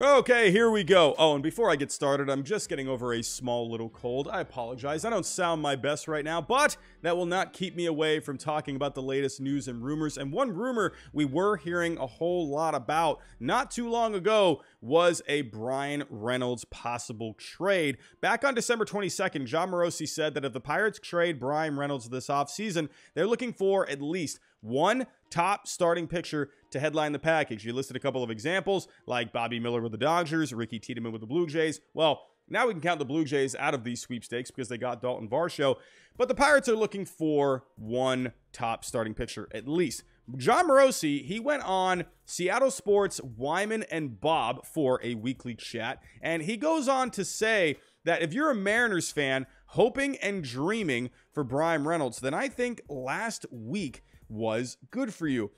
Okay, here we go. Oh, and before I get started, I'm just getting over a small little cold. I apologize. I don't sound my best right now, but that will not keep me away from talking about the latest news and rumors. And one rumor we were hearing a whole lot about not too long ago was a Bryan Reynolds possible trade. Back on December 22nd, John Morosi said that if the Pirates trade Bryan Reynolds this offseason, they're looking for at least one top starting pitcher to headline the package. You listed a couple of examples, like Bobby Miller with the Dodgers, Ricky Tiedemann with the Blue Jays. Well, now we can count the Blue Jays out of these sweepstakes because they got Dalton Varsho. But the Pirates are looking for one top starting pitcher at least. John Morosi, he went on Seattle Sports' Wyman and Bob for a weekly chat, and he goes on to say that if you're a Mariners fan hoping and dreaming for Bryan Reynolds, then I think last week was good for you.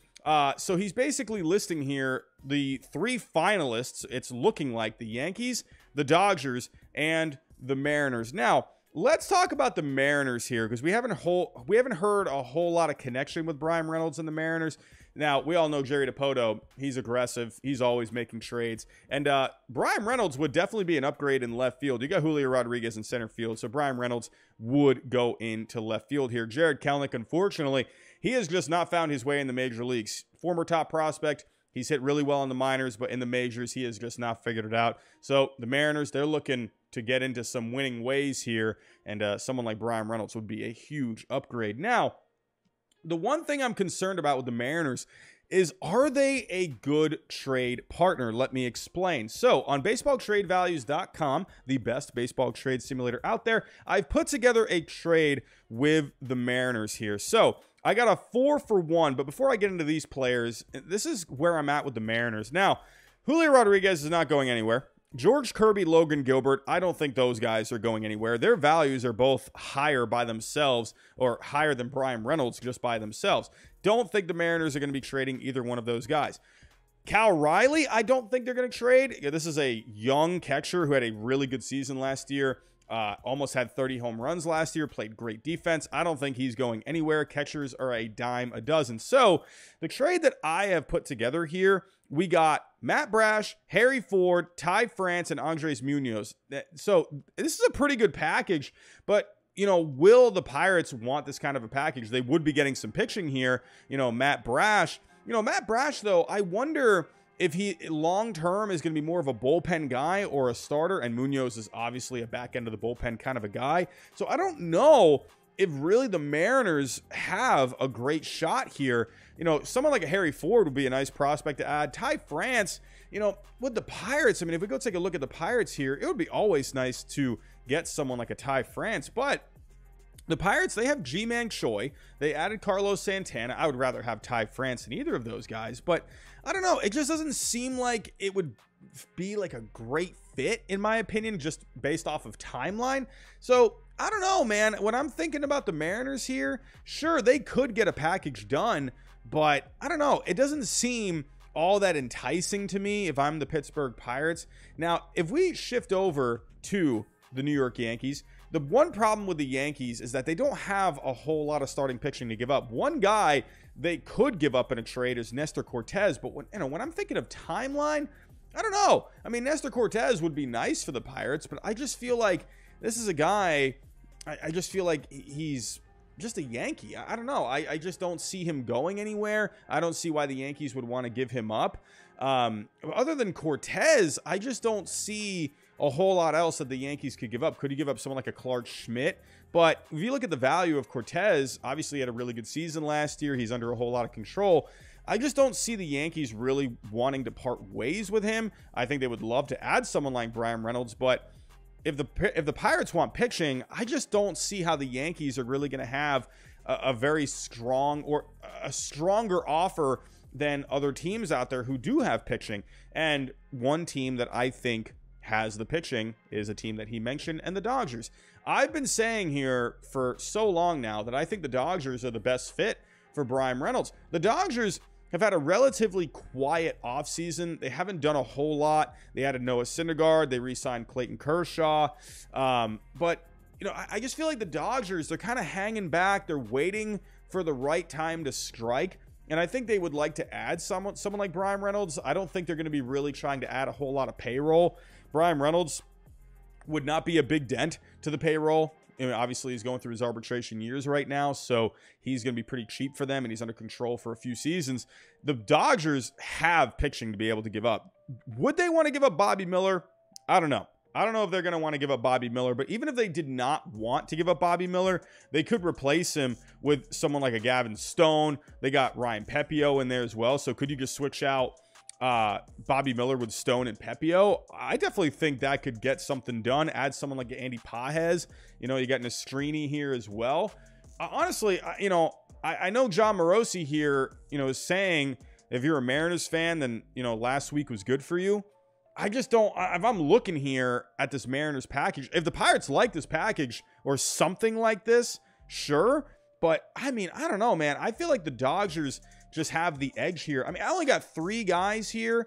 So he's basically listing here the three finalists. It's looking like the Yankees, the Dodgers, and the Mariners. Now, let's talk about the Mariners here because we haven't heard a whole lot of connection with Bryan Reynolds and the Mariners. Now, we all know Jerry DiPoto. He's aggressive. He's always making trades. And Bryan Reynolds would definitely be an upgrade in left field. You got Julio Rodriguez in center field, so Bryan Reynolds would go into left field here. Jared Kelenic, unfortunately, he has just not found his way in the major leagues. Former top prospect. He's hit really well in the minors, but in the majors, he has just not figured it out. So the Mariners, they're looking to get into some winning ways here, and someone like Bryan Reynolds would be a huge upgrade. Now, the one thing I'm concerned about with the Mariners is, are they a good trade partner? Let me explain. So on baseballtradevalues.com, the best baseball trade simulator out there, I've put together a trade with the Mariners here. So I got a 4-for-1, but before I get into these players, this is where I'm at with the Mariners. Now, Julio Rodriguez is not going anywhere. George Kirby, Logan Gilbert, I don't think those guys are going anywhere. Their values are both higher by themselves, or higher than Bryan Reynolds just by themselves. Don't think the Mariners are going to be trading either one of those guys. Cal Riley, I don't think they're going to trade. This is a young catcher who had a really good season last year. Almost had 30 home runs last year, played great defense. I don't think he's going anywhere. Catchers are a dime a dozen. So the trade that I have put together here, we got Matt Brash, Harry Ford, Ty France, and Andres Munoz. So this is a pretty good package, but you know, will the Pirates want this kind of a package? They would be getting some pitching here. Matt Brash, though, I wonder if he long-term is going to be more of a bullpen guy or a starter, and Munoz is obviously a back end of the bullpen kind of a guy. So I don't know if really the Mariners have a great shot here. Someone like a Harry Ford would be a nice prospect to add. Ty France, with the Pirates, if we go take a look at the Pirates here, it would be always nice to get someone like a Ty France, but the Pirates, they have G-Man Choi. They added Carlos Santana. I would rather have Ty France than either of those guys, but I don't know. It just doesn't seem like it would be like a great fit, in my opinion, just based off of timeline. So I don't know, man. When I'm thinking about the Mariners here, sure, they could get a package done, but I don't know. It doesn't seem all that enticing to me if I'm the Pittsburgh Pirates. Now, if we shift over to the New York Yankees, the one problem with the Yankees is that they don't have a whole lot of starting pitching to give up. One guy they could give up in a trade is Nestor Cortez, but when I'm thinking of timeline, I don't know. Nestor Cortez would be nice for the Pirates, but I just feel like this is a guy, I just feel like he's just a Yankee. I don't know. I just don't see him going anywhere. I don't see why the Yankees would want to give him up. Other than Cortez, I just don't see a whole lot else that the Yankees could give up. Could you give up someone like a Clark Schmidt? But if you look at the value of Cortez, obviously he had a really good season last year. He's under a whole lot of control. I just don't see the Yankees really wanting to part ways with him. I think they would love to add someone like Bryan Reynolds, but if the Pirates want pitching, I just don't see how the Yankees are really going to have a very strong or a stronger offer than other teams out there who do have pitching. And one team that I think has the pitching is a team that he mentioned, and the Dodgers. I've been saying here for so long now that I think the Dodgers are the best fit for Bryan Reynolds. The Dodgers have had a relatively quiet offseason. They haven't done a whole lot. They added Noah Syndergaard. They re-signed Clayton Kershaw. But, I just feel like the Dodgers, they're kind of hanging back. They're waiting for the right time to strike. And I think they would like to add someone like Bryan Reynolds. I don't think they're going to be really trying to add a whole lot of payroll. Bryan Reynolds would not be a big dent to the payroll. I mean, obviously, he's going through his arbitration years right now, so he's going to be pretty cheap for them, and he's under control for a few seasons. The Dodgers have pitching to be able to give up. Would they want to give up Bobby Miller? I don't know. I don't know if they're going to want to give up Bobby Miller, but even if they did not want to give up Bobby Miller, they could replace him with someone like a Gavin Stone. They got Ryan Pepio in there as well, so could you just switch out Bobby Miller with Stone and Pepio? I definitely think that could get something done. Add someone like Andy Pages. You know, you got Nastrini here as well. Honestly, I know John Morosi here, is saying if you're a Mariners fan, then, last week was good for you. I just don't, if I'm looking here at this Mariners package, if the Pirates like this package or something like this, sure. But I mean, I don't know, man. I feel like the Dodgers just have the edge here. I mean, I only got 3 guys here,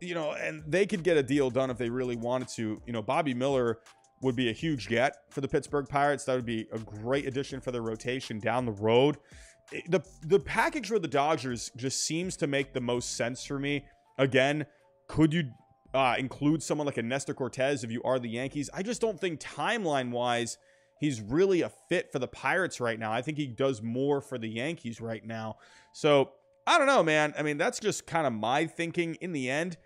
and they could get a deal done if they really wanted to. Bobby Miller would be a huge get for the Pittsburgh Pirates. That would be a great addition for their rotation down the road. The package for the Dodgers just seems to make the most sense for me. Again, could you include someone like a Nestor Cortez if you are the Yankees? I just don't think timeline-wise he's really a fit for the Pirates right now. I think he does more for the Yankees right now. So, I don't know, man. I mean, that's just kind of my thinking. In the end,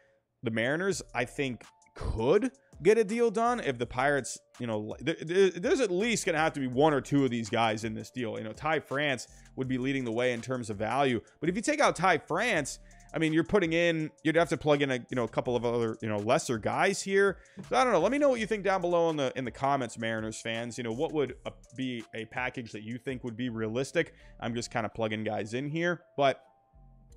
the Mariners, I think, could get a deal done if the Pirates, there's at least going to have to be 1 or 2 of these guys in this deal. Ty France would be leading the way in terms of value. But if you take out Ty France, I mean, you'd have to plug in a couple of other, lesser guys here. So I don't know. Let me know what you think down below in the comments, Mariners fans. What would be a package that you think would be realistic? I'm just kind of plugging guys in here. But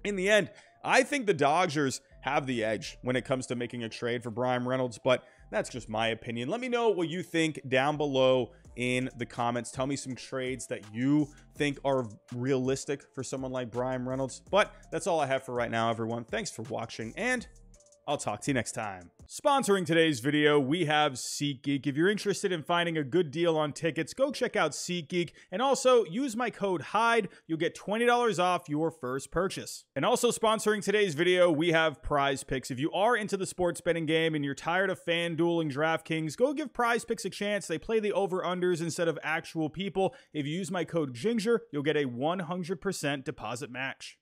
in the end, I think the Dodgers have the edge when it comes to making a trade for Bryan Reynolds, but that's just my opinion. Let me know what you think down below in the comments. Tell me some trades that you think are realistic for someone like Bryan Reynolds. But that's all I have for right now, everyone. Thanks for watching, and I'll talk to you next time. Sponsoring today's video, we have SeatGeek. If you're interested in finding a good deal on tickets, go check out SeatGeek. And also, use my code HYDE. You'll get $20 off your first purchase. And also sponsoring today's video, we have Prize Picks. If you are into the sports betting game and you're tired of FanDuel and DraftKings, go give Prize Picks a chance. They play the over-unders instead of actual people. If you use my code GINGER, you'll get a 100% deposit match.